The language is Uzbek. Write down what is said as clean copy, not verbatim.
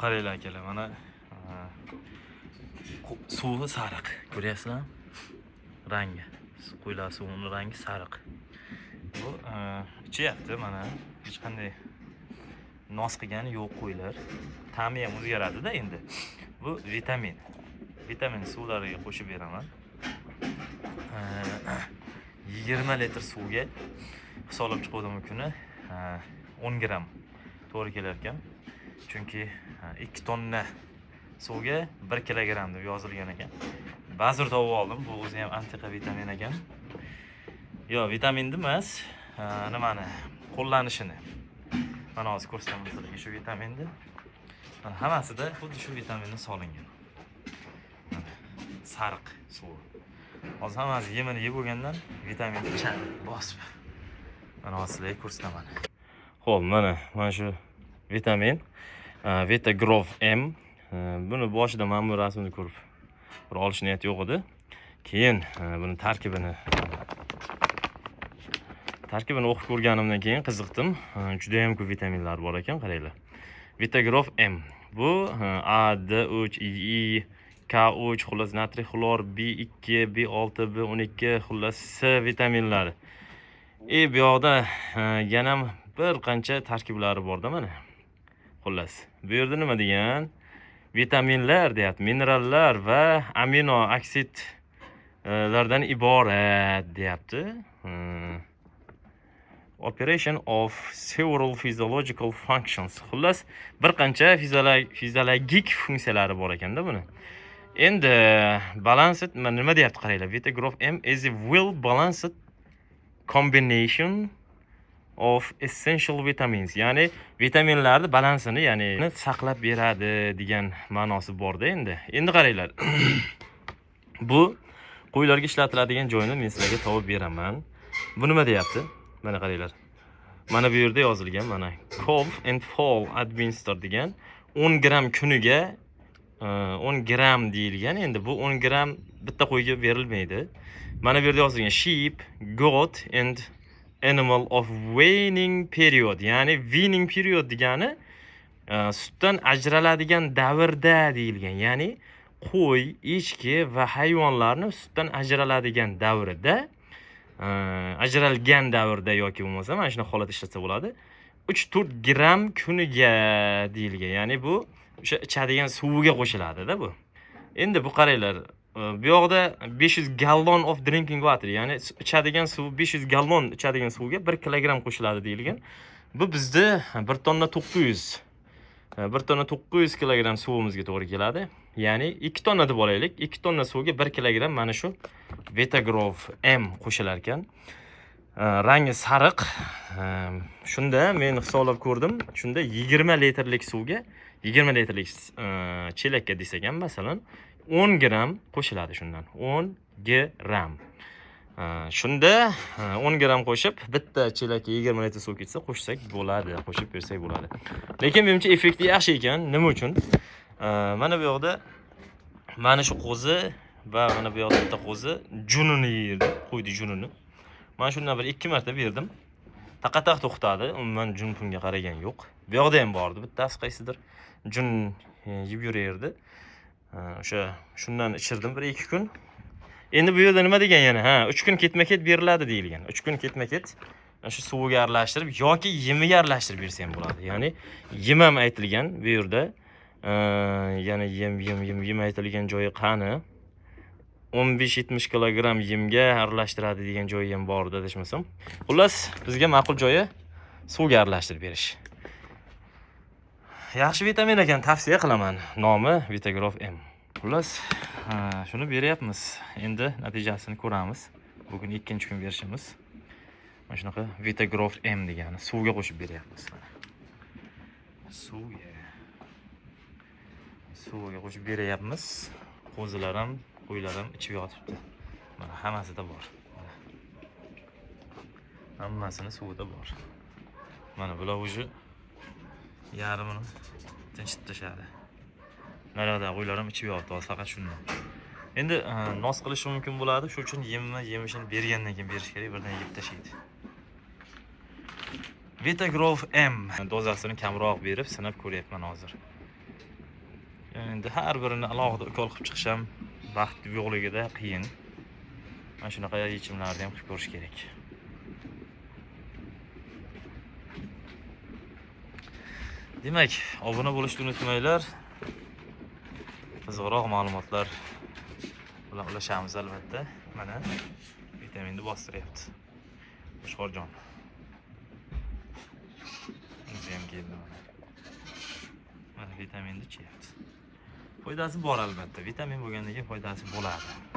Qaranglar akalar, mana suvi sariq. Ko'ryapsizlarmi? Rangi. Qo'ylar suvining rangi sariq. Bu ichyapti mana. Hech qanday nos qilgani yo'q qo'ylar. Ta'mi ham o'zgaradi-da endi. Bu vitamin. Vitamin suvlariga qo'shib beraman. 20 litr suvga hisoblab chiqdim kuni 10 gram to'g'ri kelar ekan. Chunki 2 tonna suvga 1 kilogram deb yozilgan ekan. Ba'zir topib oldim. Bu o'zi ham antiqa vitamin ekan. Yo, vitamin emas, nimani qo'llanishini. Mana hozir ko'rsataman sizlarga shu vitaminni. Mana hammasida xuddi shu vitaminni solingan. Mana sariq suv. Hozir hammasi yemini yeb bo'lgandan vitaminni ichadi, bosib. Mana hozir sizlarga ko'rsataman. Xo'p, mana shu vitamin Vitagrov M. Buni boshida men bu rasmni ko'rib bir olish niyati yo'q edi. Keyin buni tarkibini o'qib ko'rganimdan keyin qiziqdim. Juda ham ko'p vitaminlar bor ekan, qaranglar. Vitagrov M. Bu A, D3, I, K3, xullas natriy xlor, B2, B6, B12, xullas C vitaminlari. Bu yoqda yana bir qancha tarkiblari bor-da mana. Xullas, bu yerda nima degan? Vitaminlar deyapti, minerallar va amino oksidlardan iborat deyapti. Operation of several physiological functions. Xullas, bir qancha fiziologik funksiyalari bor ekanda buni. Endi balanced nima deyapti qaranglar. Vitagrov M is a well balanced combination of essential vitamins. Ya'ni vitaminlarni balansini, ya'ni saqlab beradi degan ma'nosi bor-da endi. Endi qaranglar. Bu qo'ylarga ishlatiladigan joyini men sizlarga topib beraman. Bu nima deyapti? Mana qaranglar. Mana bu yerda yozilgan, mana cold and fall administer degan 10 gram kuniga 10 gram deyilgan. Endi bu 10 gram bitta qo'yga berilmaydi. Mana bu yerda yozilgan sheep, goat and animal of weaning period. Ya'ni weaning period degani sutdan ajraladigan davrda deyilgan. Ya'ni qo'y, echki va hayvonlarni sutdan ajraladigan davrida, ajralgan davrda yoki bo'lmasa mana shuna holat ishlatsa bo'ladi. 3-4 gram kuniga deyilgan. Ya'ni bu o'sha ichadigan suviga qo'shiladi-da bu. Endi bu qaranglar, bu yoqda 500 gallon of drinking water, ya'ni ichadigan suv 500 gallon ichadigan suvga 1 kilogram qo'shiladi deyilgan. Bu bizda 1 tonna 900 kilogram suvimizga to'g'ri keladi. Ya'ni 2 tonna deb olaylik. 2 tonna suvga 1 kilogram mana shu Vitagrov M qo'shilar ekan. Rangi sariq. Shunda men hisoblab ko'rdim. Shunda 20 litrlik suvga, 20 litrlik chelakka desak ham masalan 10 gram qo'shiladi shundan. 10 gram. Shunda 10 gram qo'shib, bitta chelakka 20 litr suv ketsa qo'shsak bo'ladi, qo'shib bersak bo'ladi. Lekin menimcha effekti yaxshi ekan. Nima uchun? Mana bu yoqda mana shu qo'zi va mana bu yoqda bitta qo'zi junini yerdi, qo'ydi junini. Men shundan bir 2 marta berdim. Taqataq to'xtadi. Umuman jun punga qaragan yo'q. Bu yoqda ham bordi. Bittasi qaysidir jun yeb yuraverdi. Shundan ichirdim 1-2 kun. Endi bu yerda nima degan yana? 3 kun ketma-ket beriladi deyilgan. 3 kun ketma-ket shu suviga aralashtirib yoki yemiga aralashtirib bersa ham bo'ladi. Ya'ni yem ham aytilgan bu yerda. Yana yem aytilgan joyi qani? 15-70 kilogram yemga aralashtiradi degan joyi ham bor-da deshmasam. Xullas, bizga ma'qul joyi suvga aralashtirib berish. Yaxshi vitamin ekan, tavsiya qilaman. Nomi Vitagrov M. Xullas, shuni beryapmiz. Endi natijasini ko'ramiz. Bugun 2-kun berishimiz. Mana shunaqa Vitagrov M degani suvga qo'shib beryapmiz. Suvga qo'shib beryapmiz. Qo'zilar ham, qo'ylar ham ichib yotibdi. Mana hammasida bor. Hammasini suvida bor. Mana bular o'zi yarmini tinchitib tashadi. Narada qo'ylar ham ichib yotibdi, faqat shundan. Endi nos qilishi mumkin bo'ladi, shuning uchun yemishini bergandan keyin berish kerak, birdan yeb tashlaydi. Vitagrov M dozasini kamroq berib sinab ko'ryapman hozir. Endi har birini alohida ukol qilib chiqish ham vaqt yo'qligida qiyin. Mana shunaqa yechimlarni ham qilib ko'rish kerak. Demak, obuna bo'lishni unutmanglar. Qiziqroq ma'lumotlar bilan ulashamiz albatta. Mana vitaminni bostiryapti. Xushxorjon. O'zi ham keldi mana. Mana vitaminni ichyapti. Foydasi bor albatta. Vitamin bo'lgandan keyin foydasi bo'ladi.